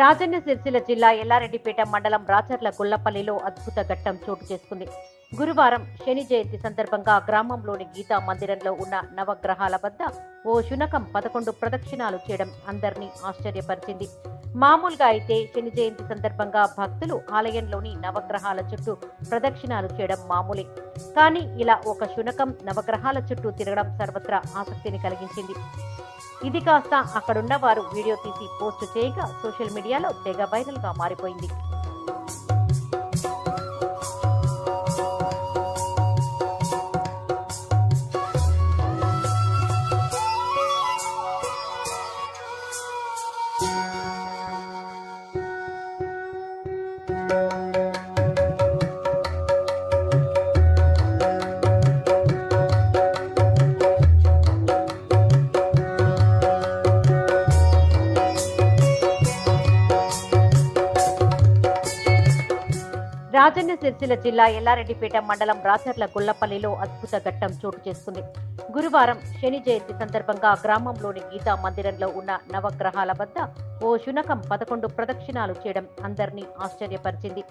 రాజన్న సిరిసిల్ల జిల్లా ఎల్లారెడ్డిపేట మండలం రాచర్ల గుల్లపల్లిలో అద్భుత ఘట్టం చోటు చేసుకుంది. గురువారం శని జయంతి సందర్భంగా గ్రామంలోని గీతా మందిరంలో ఉన్న నవగ్రహాల వద్ద ఓ శునకం 11 ప్రదక్షిణాలు చేయడం అందరినీ ఆశ్చర్యపరిచింది. మామూలుగా అయితే శని జయంతి సందర్భంగా భక్తులు ఆలయంలోని నవగ్రహాల చుట్టూ ప్రదక్షిణాలు చేయడం మామూలే. కానీ ఇలా ఒక శునకం నవగ్రహాల చుట్టూ తిరగడం సర్వత్రా ఆసక్తిని కలిగించింది. ఇది కాస్త అక్కడున్న వారు వీడియో తీసి పోస్టు చేయగా సోషల్ మీడియాలో తెగ వైరల్ గా మారిపోయింది. రాజన్న సిరిసిల్ల జిల్లా ఎల్లారెడ్డిపేట మండలం రాచర్ల గుల్లపల్లిలో అద్భుత ఘట్టం చోటు చేసుకుంది. గురువారం శని జయంతి సందర్భంగా గ్రామంలోని గీతా మందిరంలో ఉన్న నవగ్రహాల వద్ద ఓ శునకం 11 ప్రదక్షిణాలు చేయడం అందరినీ ఆశ్చర్యపరిచింది.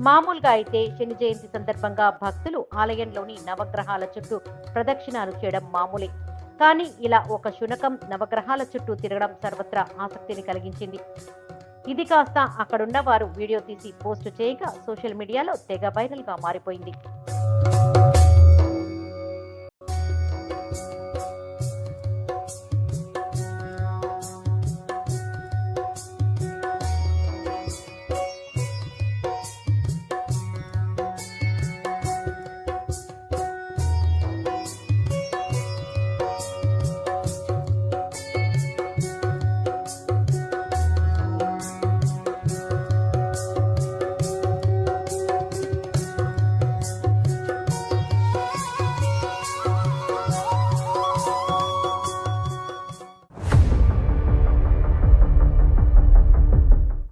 మామూలుగా అయితే శని జయంతి సందర్భంగా భక్తులు ఆలయంలోని నవగ్రహాల చుట్టూ ప్రదక్షిణాలు చేయడం మామూలే. కానీ ఇలా ఒక శునకం నవగ్రహాల చుట్టూ తిరగడం సర్వత్రా ఆసక్తిని కలిగించింది. ఇది కాస్త అక్కడున్న వారు వీడియో తీసి పోస్టు చేయగా సోషల్ మీడియాలో తెగ వైరల్ గా మారిపోయింది.